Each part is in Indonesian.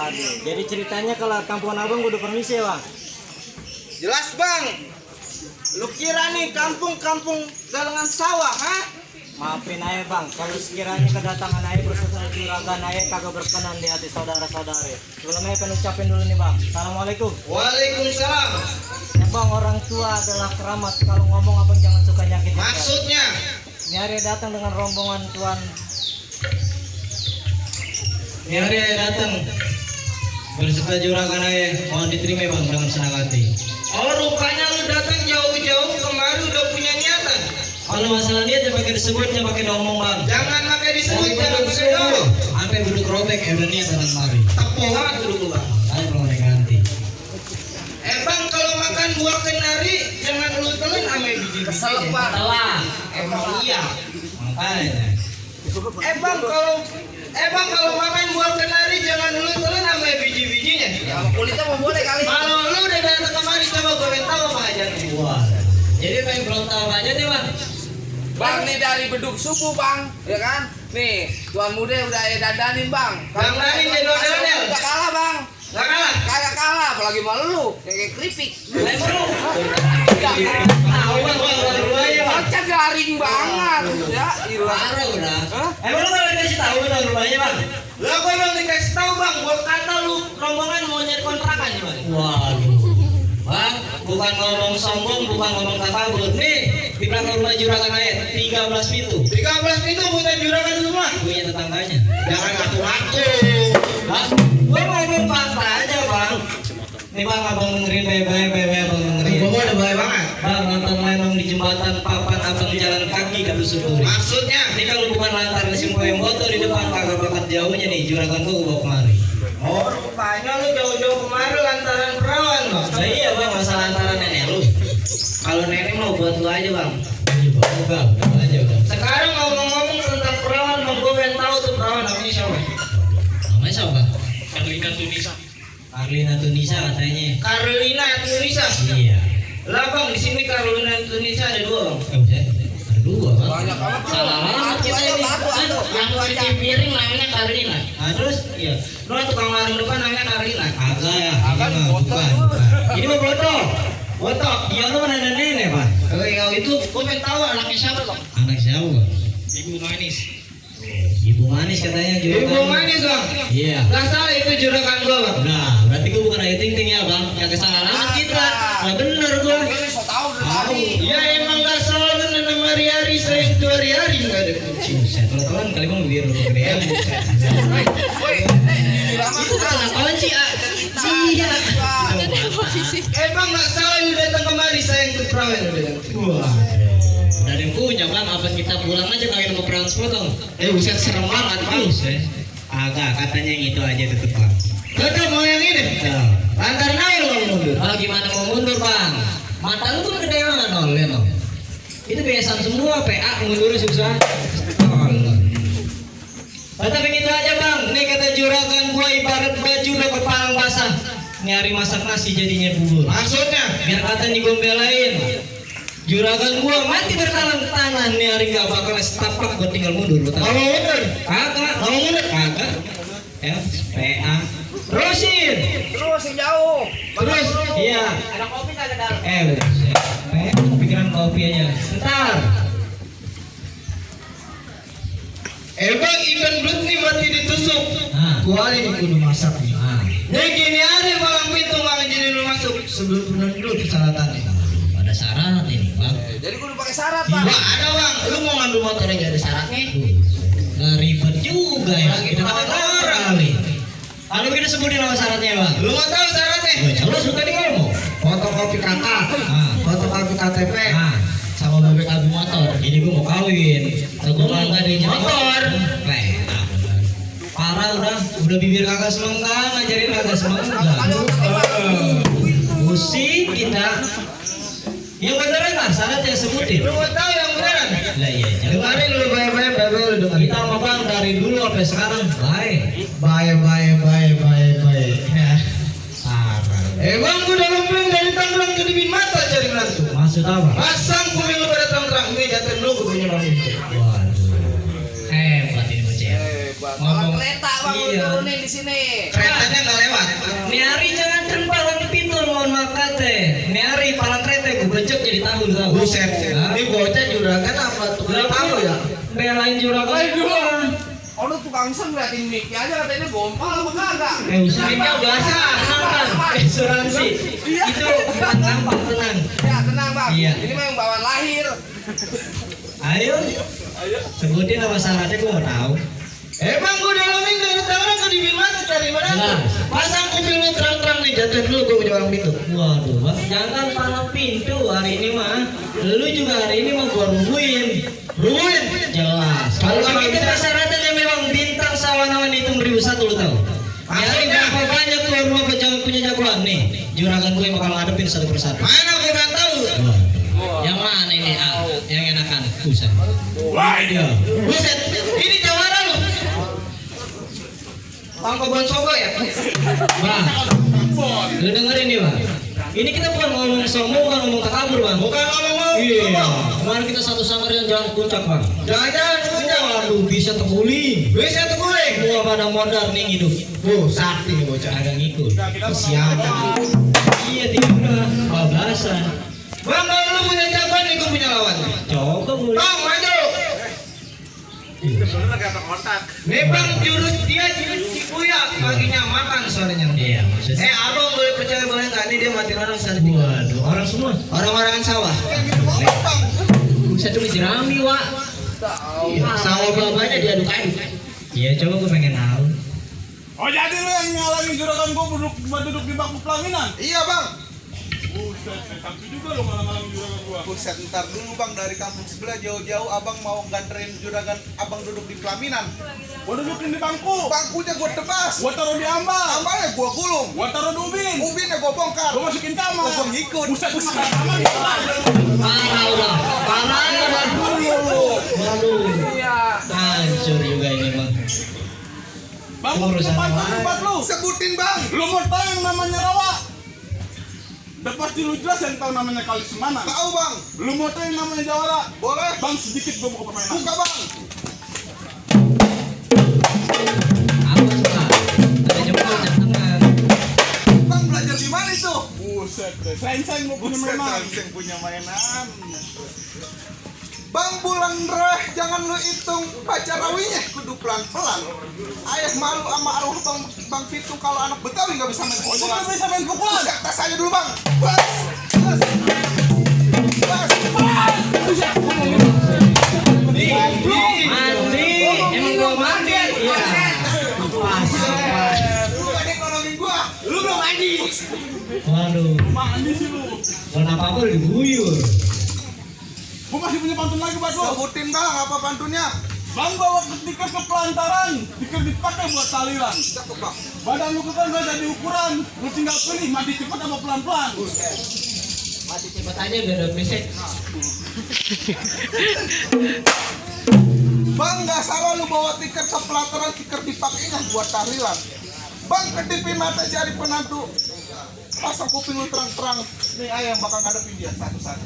Waduh, jadi ceritanya kalau kampungan abang udah permisi ya bang? Jelas bang. Lu kira nih kampung-kampung galengan sawah, ha? Maafin aja bang, kalau sekiranya kedatangan aja bersama juragan aja kagak berkenan di hati saudara-saudari. Sebelumnya kan ucapin dulu nih bang, assalamualaikum. Waalaikumsalam. Ya bang, orang tua adalah keramat, kalau ngomong abang jangan suka nyakitin. Maksudnya? Ini hari datang dengan rombongan tuan. Ini hari datang berserta juragan aja, mohon diterima bang dengan senang hati. Oh rupanya lu datang jauh-jauh kemari udah punya niatan. Kalau masalah niat jangan pakai disebut, jangan pakai ngomong bang. Jangan pakai disebut, jangan pakai ngomong. Sampai duduk robek ya udah niat dengan mari. Tepung banget dulu bang. Saya belum ada ganti. Bang kalau makan buah kenari jangan lu telan ame biji-bijinya. Salah. Emang iya. Makanya. Bang kalau makan buah kenari jangan lu telan ame biji-bijinya. Ya, kulitnya mau boleh kali. Kalau lu udah datang kemari coba gue tahu apa aja nih. Wah. Jadi apa yang belum tahu aja nih bang? Bang nih dari beduk subuh bang, ya kan? Nih tuan muda udah dandanin bang. Bang Dani jadi dandan. Udah kalah bang. Gak kalah. Kagak kalah, apalagi malu lu kayak keripik. Tahu bang, Baca garing banget, ya ilah. parah udah. Hah? Emang lu kalau dikasih tahu benar rumahnya bang? Lah gue belum dikasih tahu bang, gue kata lu rombongan mau nyari kontrakan ya bang. Waduh. Bang, bukan ngomong sombong, bukan ngomong takabur. Nih, di belakang rumah juragan aja 13 pintu. 13 itu bukan juragan semua. Punya tetangganya. Jangan ngaku-ngaku. Bang, gua ngomong fakta aja bang. Nih bang, abang dengerin baik-baik abang dengerin. Gue udah baik banget. Bang, nonton lenong di jembatan papan abang jalan kaki gak bersyukuri. Maksudnya? Ini kalau bukan lantaran simpul yang motor di depan kagak bakat jauhnya nih juragan gua bawa kemari. Oh rupanya lu jauh-jauh kemari lantaran perawan bang. Nah iya bang, masalah lantaran nenek lu. Kalau nenek mau buat lu aja bang. Iya bang, buat aja bang. Sekarang ngomong-ngomong tentang perawan bang, gue pengen tahu tuh perawan namanya siapa? Namanya siapa? Carlina Tunisa katanya. Carolina Tunisa. Iya. Lah bang, di sini Carolina Tunisa ada dua bang. Ada dua bang. Banyak amat. Salah banget kita ini. Yang cuci piring namanya Carolina. Nah, terus iya. Lu tukang warung depan namanya Carolina. Agak ya. Agak Ini mah foto bukan. dulu. Ini mah foto. Foto. Iya lu mana ada nenek pak? Kalau itu gue pengen tahu anaknya siapa bang. Anak siapa? Ibu Manis. Ibu manis katanya juga. Ibu Manis bang. Iya. Gak salah itu juragan gue bang. Nah, berarti gua bukan Ayu Ting Ting ya bang. Yang kesalahan anak kita. Nah bener gua. Ini so tau dari Tahu. tadi. Ya emang gak salah lu nanam hari-hari sayang tuh hari-hari nggak ada kunci. Buset, kalau telan kali mau biru gedean. Woi, irama Itu kan apaan sih? Iya. Emang gak salah lu datang kemari sayang tuh perawan udah. Wah. Udah ada yang punya bang, apa kita pulang aja kalian mau transport dong? Buset serem banget bang. Buset. Agak katanya yang itu aja tetep bang. Tetap mau yang ini. Lantaran air lo mundur. Ah gimana mau mundur bang? Mata lu tuh gede banget nol, ya nol. Itu biasaan semua PA mundurnya susah. Tapi gitu aja bang. Ini kata juragan gua ibarat baju dapat palang basah. Nyari masak nasi jadinya bubur. Maksudnya? Biar kata digombelain. Juragan gua mati bertalang ke tanah nih hari gak bakal setapak buat tinggal mundur lu tahu. Kalau mundur? Kagak, mau mundur kagak. PA. Terusin. terus yang jauh. Terus, iya. Ada kopi kagak dalam? Buset. Pikiran kopi aja. Bentar. Bang ikan belut nih mati ditusuk. Nah, Gua ini kudu masak nih. nah. Nih gini aja malam pintu malah jadi lu masuk sebelum benar dulu persyaratannya. Ada syarat ini bang. Jadi gue udah pakai syarat pak. Wah ada bang, lu mau ngambil motor yang gak ada syaratnya? Ribet juga ya. Kita Kita kan orang kali. Lalu kita sebutin nama syaratnya bang. Lu mau tahu syaratnya? Jelas bukan di ngomong. Fotokopi kakak, Ah. fotokopi KTP, Nah, sama bebek abu motor. Ini gue mau kawin. Aku bangga di motor. Parah udah bibir kagak semengkang, ngajarin kagak semengkang. Musik kita. Yang beneran lah, syaratnya sebutin. lu mau tahu yang beneran? Lah iya, Dengarin lu baik-baik, lu dengerin. kita sama bang dari dulu sampai sekarang baik. Baik. Ya, parah. Bang gua udah ngomong dari Tangerang ke Dibin Mata cari menantu. Maksud apa? Pasang kumpul lu pada Tangerang, nih jatuhin lu gue punya bang itu. Waduh, hebat ini bocah. Malah kereta bang lu Iya. turunin di sini. Keretanya nggak trete, nyari para trete, gue becek jadi tahu tahu. Buset. Ini bocah juragan apa tuh? Tahu ya? Belain juragan. Ono tukang sen ngeliatin mic-nya aja katanya gompal apa kagak? Mic-nya biasa, aman. Asuransi. Itu bukan gampang, tenang. Ya tenang bang, Iya. ini mah yang bawaan lahir. Ayo, sebutin nama syaratnya gue mau tahu. Bang, gue dalamin dari tawaran ke di mana cari mana? Jelas. Pasang kuping lu terang-terang nih, jatuh dulu gue punya orang pintu. Waduh, bang, jangan palang pintu hari ini mah. Lu juga hari ini mau gua rubuhin. Ruin. Jelas. Kalau Kalau kita kita- syaratnya memang bintang sawan-sawan itu 1001 lu tahu. Nyari berapa banyak tuh rumah pejabat punya jagoan nih. Juragan gue bakal ngadepin satu persatu. Mana gue nggak tahu. Yang mana ini? Ah, yang enakan. Buset. Wah, dia. Buset, ini jawara lu. Bang Kobon Sogo ya? Bang, lu dengerin nih bang. Ini kita bukan ngomong sombong, bukan ngomong takabur bang. Bukan ngomong Iya. Kemarin kita satu sanggar yang jalan puncak bang. Jangan-jangan puncak. Waduh, bisa terguling. Bisa tuh gue. Semua pada modal nih hidup. Sakti nih bocah. Agak ngikut. Kesiangan. Iya tidak. Bablasan. Bang, kalau lu punya jagoan nih gue punya lawan. Coba mulai. Bang, maju. Nih bang, jurus Cikuya paginya makan sorenya. Iya maksudnya. Abang boleh percaya boleh nggak? Ini dia mati orang saat ini. Waduh, orang semua. Orang-orang sawah. Bisa dulu jerami wak. Iya, sawah babanya diaduk-aduk. Iya coba gue pengen tahu. Oh jadi lu yang ngalangin juragan gua duduk di bangku pelaminan? Iya bang. Buset, tapi juga lu ngalang-ngalangin juragan gua. Buset, ntar dulu bang, dari kampung sebelah jauh-jauh abang mau ganterin juragan abang duduk di pelaminan. Gua dudukin di bangku, Bangkunya gua tebas, gua taruh di ambal, ambalnya gua gulung, gua taruh di ubin, ubinnya gua bongkar. gua masukin kamar. Gua ngikut. Buset, gua makan kamar gitu. Parah udah. Parah udah. Waduh. Iya. Hancur juga ini bang. Bangku Urusan tempat lu, apa? tempat lu. Sebutin bang. Lu mau tahu yang namanya rawa? Udah pasti lu jelas yang tahu namanya kali semana. Tahu bang. Lu mau tahu yang namanya jawara? Boleh. Bang sedikit gua buka permainan. Buka bang. Awas pak. Ada jempol jam tangan. Bang belajar di mana itu? Buset, deh. Sayang-sayang gua punya Buset, mainan. Samseng punya mainan. Bang bulan reh, jangan lu hitung pacarawinya, kudu pelan-pelan. Ayah malu sama arwah bang Pitu kalau anak Betawi nggak bisa main Buset, pukulan. lu bisa main pukulan. Buset, tas aja dulu bang. Bas, bas, bas. Mandi. Emang gua mandi. Iya. Pas. Lu gak ada ekonomi gua. Lu belum mandi. Waduh. Mandi sih lu. Kenapa apa lu diguyur? Gua masih punya pantun lagi buat lu. Sebutin bang, apa pantunnya? Bang bawa tiket ke pelantaran, tiket dipakai buat taliran. Cakep bang. Badan lu kan gak jadi ukuran, lu tinggal pilih mati cepet apa pelan-pelan. Mati cepet aja biar udah berisik. Bang nggak salah lu bawa tiket ke pelataran, tiket dipakainya buat tahlilan. Bang kedipin mata jadi penantu. Pasang kuping lu terang-terang. Nih ayah yang bakal ngadepin dia satu-satu.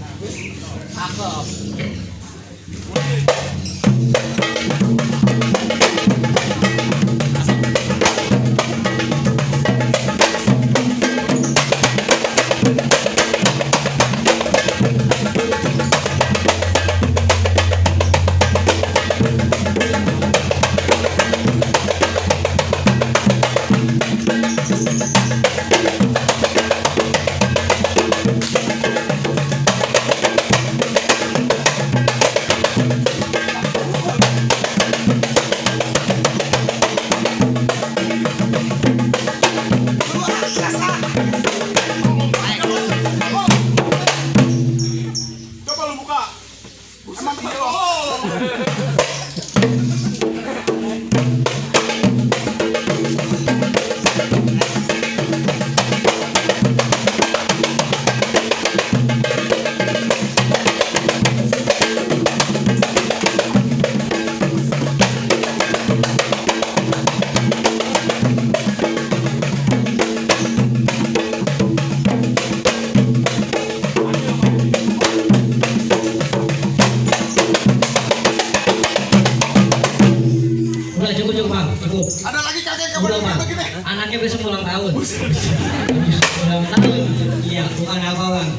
Udah bang, begini. anaknya besok ulang tahun. Ulang tahun, iya bukan apa bang.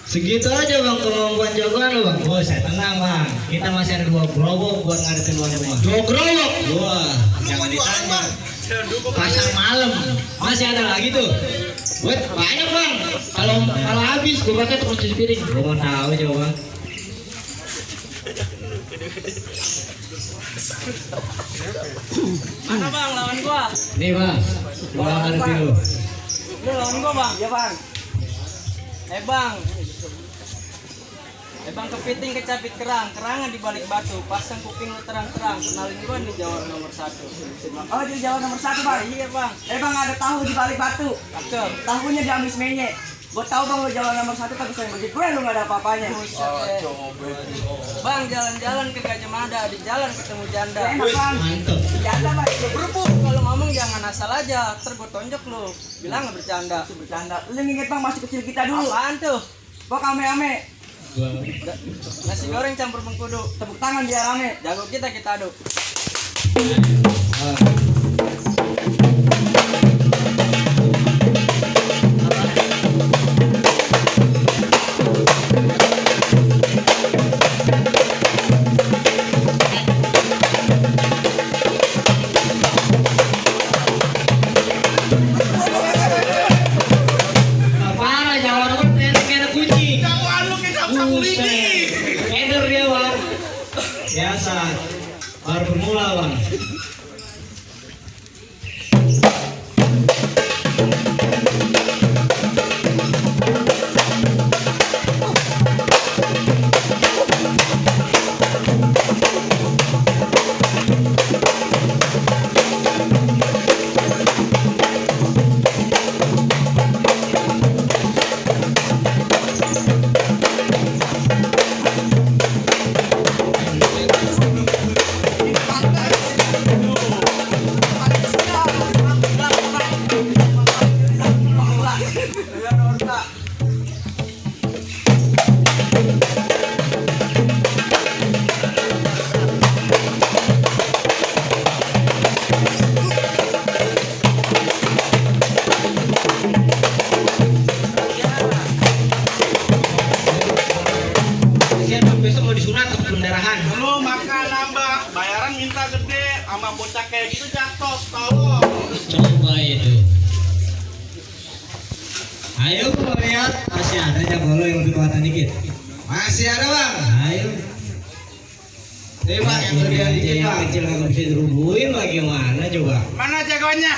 Segitu aja bang kemampuan jagoan lo bang. Oh saya tenang bang, kita masih ada 2 gerobak buat ngadepin luar rumah. 2 gerobak? Wah, jangan ditanya. Pasar malam masih ada lagi tuh. Buat banyak bang. Kalau habis gue pakai terus cuci piring. Gue mau tahu aja bang. Mana bang lawan gua? Nih bang, gua ngadepin lu. Lu lawan gua bang? Ya bang. Bang. Bang kepiting kecapit kerangan di balik batu, pasang kuping lu terang-terang, kenalin gua nih jawara nomor 1. Oh, jadi jawara nomor 1 bang? Iya bang. Bang ada tahu di balik batu. Cakep. Tahunya diamis menye. Gua tahu bang lu jawara nomor 1 tapi saya begitu lu nggak ada apa-apanya. Bang jalan-jalan ke Gajah Mada, di jalan ketemu janda. Enak bang. Mantep. Janda bang. Berebut kalau ngomong jangan asal aja, ntar gua tonjok lu. Bilang nggak bercanda. Bercanda. Lu inget bang masih kecil kita dulu. Apaan tuh? Bang ame-ame. Nasi goreng campur mengkudu. Tepuk tangan biar rame. Jago kita aduk. Parah jawara kan enak kucing. Jagoan lu kayak sapu lidi. Eder dia bang. Biasa. Baru bermula bang. Besok mau disunat ke pendarahan. Lu makan nambah, bayaran minta gede, sama bocah kayak gitu jatuh, tolong. Coba itu. Ayo gua lihat masih ada jago lo yang lebih kuatan dikit. Masih ada bang. Ayo. Bang yang berdiam dikit yang bang. kecil nggak bisa dirubuhin lagi mana coba? Mana jagoannya?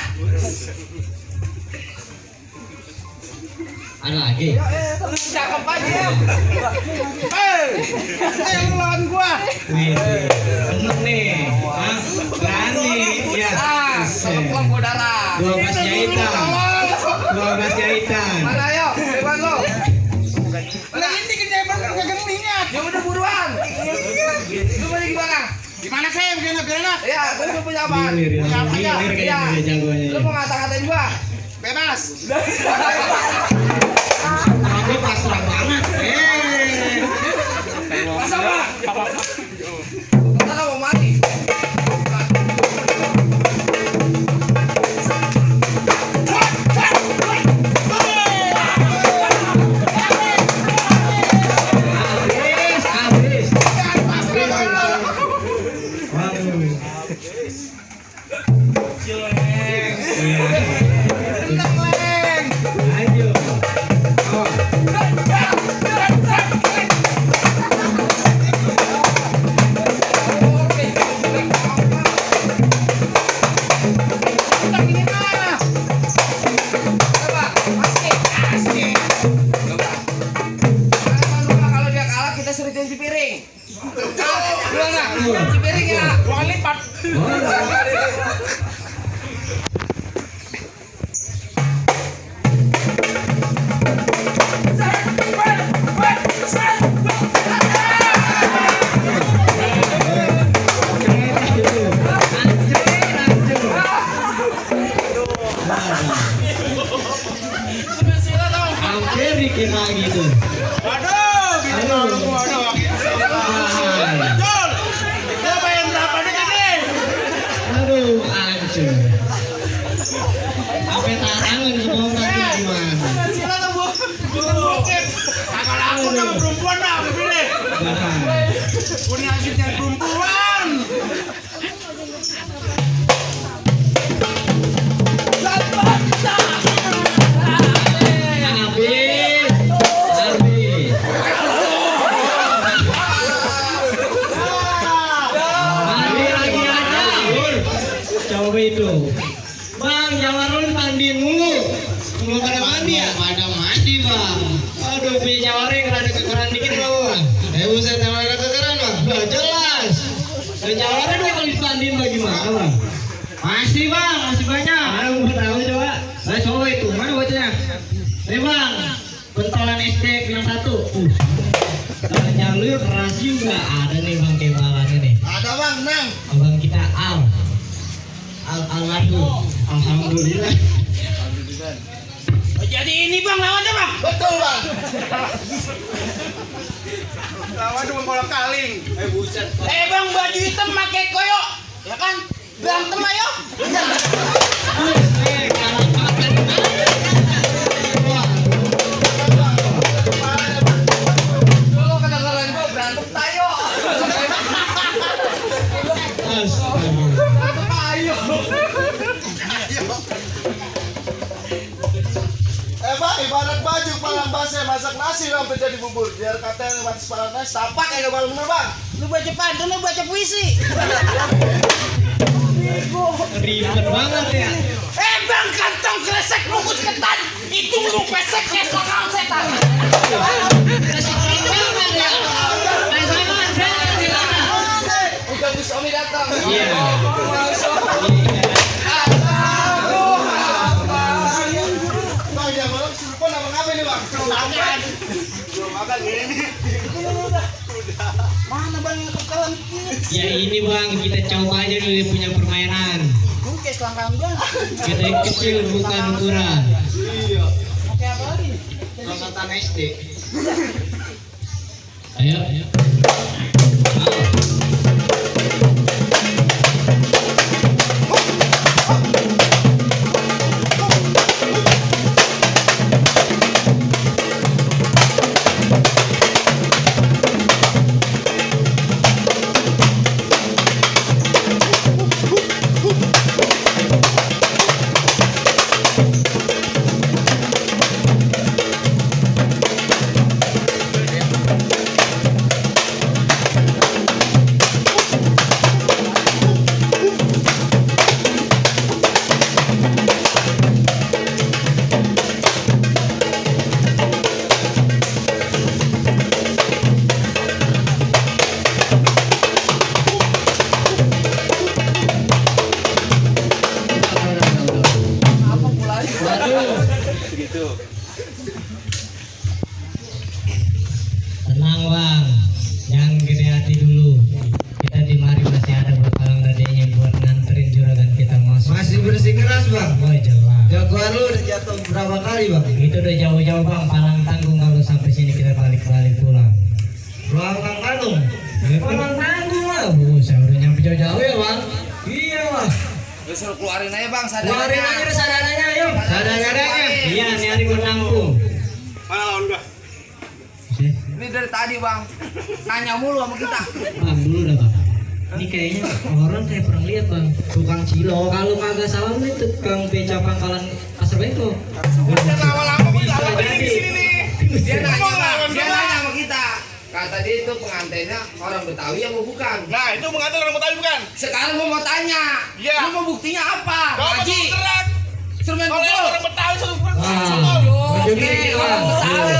Ada lagi. Cakep aja. Yang lawan gua. Wih, bener nih. Hah? Berani. Ya. Kelop udara. 12 jahitan. 12 jahitan. Mana ayo, bebas lo. Lah ini kejaban kan kagak minyak. Ya udah buruan. Lu balik di belakang. Gimana kayak begini? Ya, gue punya apa? Gilir Iya. kayaknya dia jagoannya. Lu mau ngata-ngatain gua? Bebas. Aku pasrah banget. Masa apa? Kita mau mati. Habis. Waduh. Ayo. Kalau dia kalah kita suruh cuci piring. Gimana? Cuci piring ya. Gua lipat. Hampir dikira gitu. Waduh, gitu lu gua doang. Jol. Gua bayar berapa nih tadi? Aduh, hancur. Sampai tarangan semua orang gimana? Silakan bu. Kita bokep. Kalau aku sama perempuan dah, pilih. Punya asiknya perempuan. Coba itu, bang, jangan lu mandiin mulu. Belum pada mandi ya? Pada mandi bang. Aduh, punya jawarin kalau ada kekeran dikit bang. Buset, emang ada kekeran bang? Udah jelas. Dan jawarin dua kali mandiin bagaimana bang? Masih bang, masih banyak. Ayo, mau tahu coba. Saya coba itu, mana bocahnya? Nih bang, pentolan SD bilang 1. Tanya lu keras juga. Ada nih bang kebalannya nih. Ada bang, nang. Abang kita almarhum. Alhamdulillah. Jadi ini bang lawannya bang. Betul bang. Lawan cuma bola kaling. Buset. Bang baju hitam pakai koyo, ya kan? Berantem ayo. Kalau kadang-kadang gua berantem tayo. Berantem ayo. Bang, ibarat baju palang basah masak nasi sampai jadi bubur. Biar katanya batas palang nasi, tapak kayak balon bang. Lu baca pantun, lu baca puisi. Ribet banget ya. Bang kantong kresek bungkus ketan. Itu lu pesek kayak selang setan. Udah Gus Omi datang. Iya. Bang, ya malam telepon apa nih bang? Belum makan gini. Mana bang yang kekalan? Ya ini bang, kita coba aja dulu punya permainan. Mungkin selangkang bang. Kita yang kecil bukan ukuran. Iya. Pakai apa lagi? Angkatan SD. Ayo. Tenang bang, jangan gede hati dulu. Kita di mari masih ada bekalan dadanya buat nganterin juragan kita masuk. Masih bersikeras bang? Oh jelas. Jagoan lu udah jatuh berapa kali bang? Itu udah jauh-jauh bang, palang tanggung kalau sampai sini kita balik-balik pulang. Palang tanggung? Palang tanggung lah. Saya udah nyampe jauh-jauh ya bang. Iya bang. Lu suruh keluarin aja bang sadarnya. Keluarin aja deh sadarnya ayo. Sadarnya. Iya nih hari gue nampung. Mana lawan gua? Ini dari tadi bang, nanya mulu sama kita. Bang dulu dah bang. Ini kayaknya orang saya pernah lihat bang, tukang cilok. Kalau kagak salah nih tukang beca pangkalan pasar Bengkok. Udah lama-lama gua dalam di sini nih. Dia nanya sama kita. Kata dia itu pengantinnya orang Betawi yang mau bukan. Nah itu mengatur orang Betawi bukan? Sekarang gua mau tanya, Iya. lu mau buktinya apa? Kau Haji, mau gerak. suruh main Kalau yang pukul. orang Betawi suruh Wah, Oke, orang Betawi.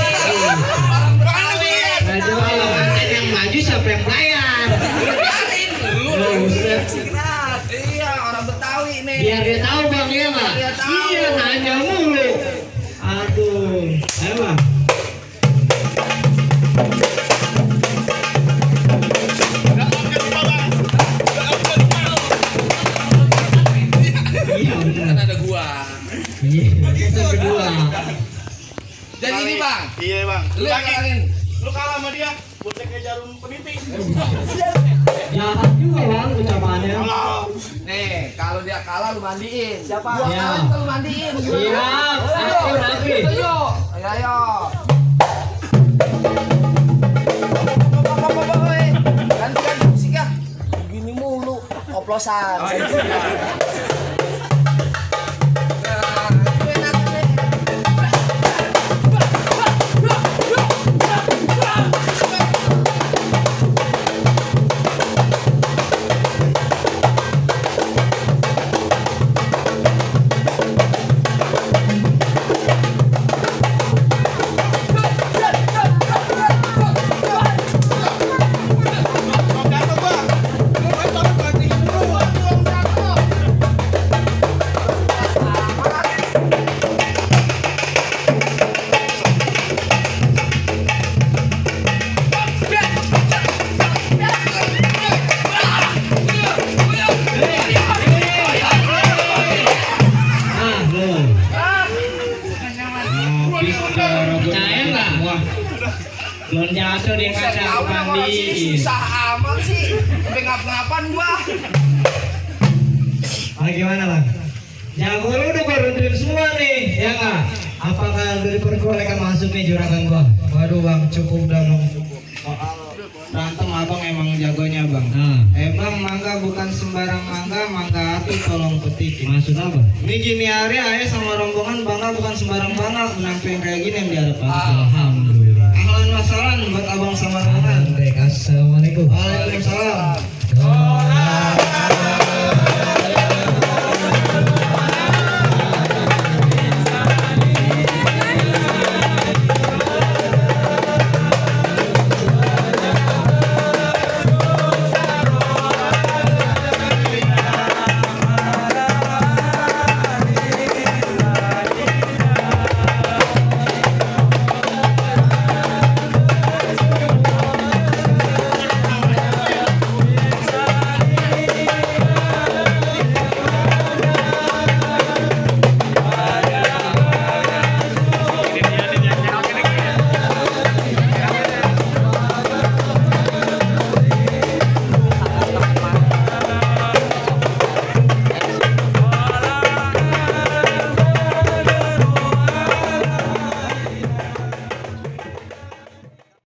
Orang Betawi. Raja yang maju siapa yang bayar? Biarin lu. Buset. Iya, orang Betawi nih. Biar dia tahu bang ya bang. Biar dia tahu. Iya nanya mulu. Aduh, ayo bang. Iya benar. Kan ada gua. Iya, itu kedua. Jadi ini bang, Iya bang. lu yang kalangin. Lu kalah sama dia. Buat kayak jarum peniti. Jahat juga bang ucapannya. Nih, kalau dia kalah lu mandiin. Siapa? Gua Iya. kalah juga lu mandiin. Siap. Aku rapi. Ayo. Ayo. Ganti musik ya. Gini mulu oplosan. Nah, itu enak nih. Percaya nggak? Belum jatuh dia Buset, kacang kau nama sih mandiin. susah amat sih. Sampai ngap-ngapan gua. Gimana bang? Jago lu udah beruntung semua nih, ya nggak? Apakah udah diperbolehkan masuk nih juragan gua? Waduh bang, cukup dah bang. Berantem abang emang jagonya bang. Bang, Mangga bukan sembarang mangga hati tolong petik. maksud apa? Ini gini hari ayah sama rombongan bangga bukan sembarang bangga menampilkan kayak gini yang di hadapan. Alhamdulillah. Ahlan wasalan buat abang sama rombongan. Assalamualaikum. Waalaikumsalam. Oh,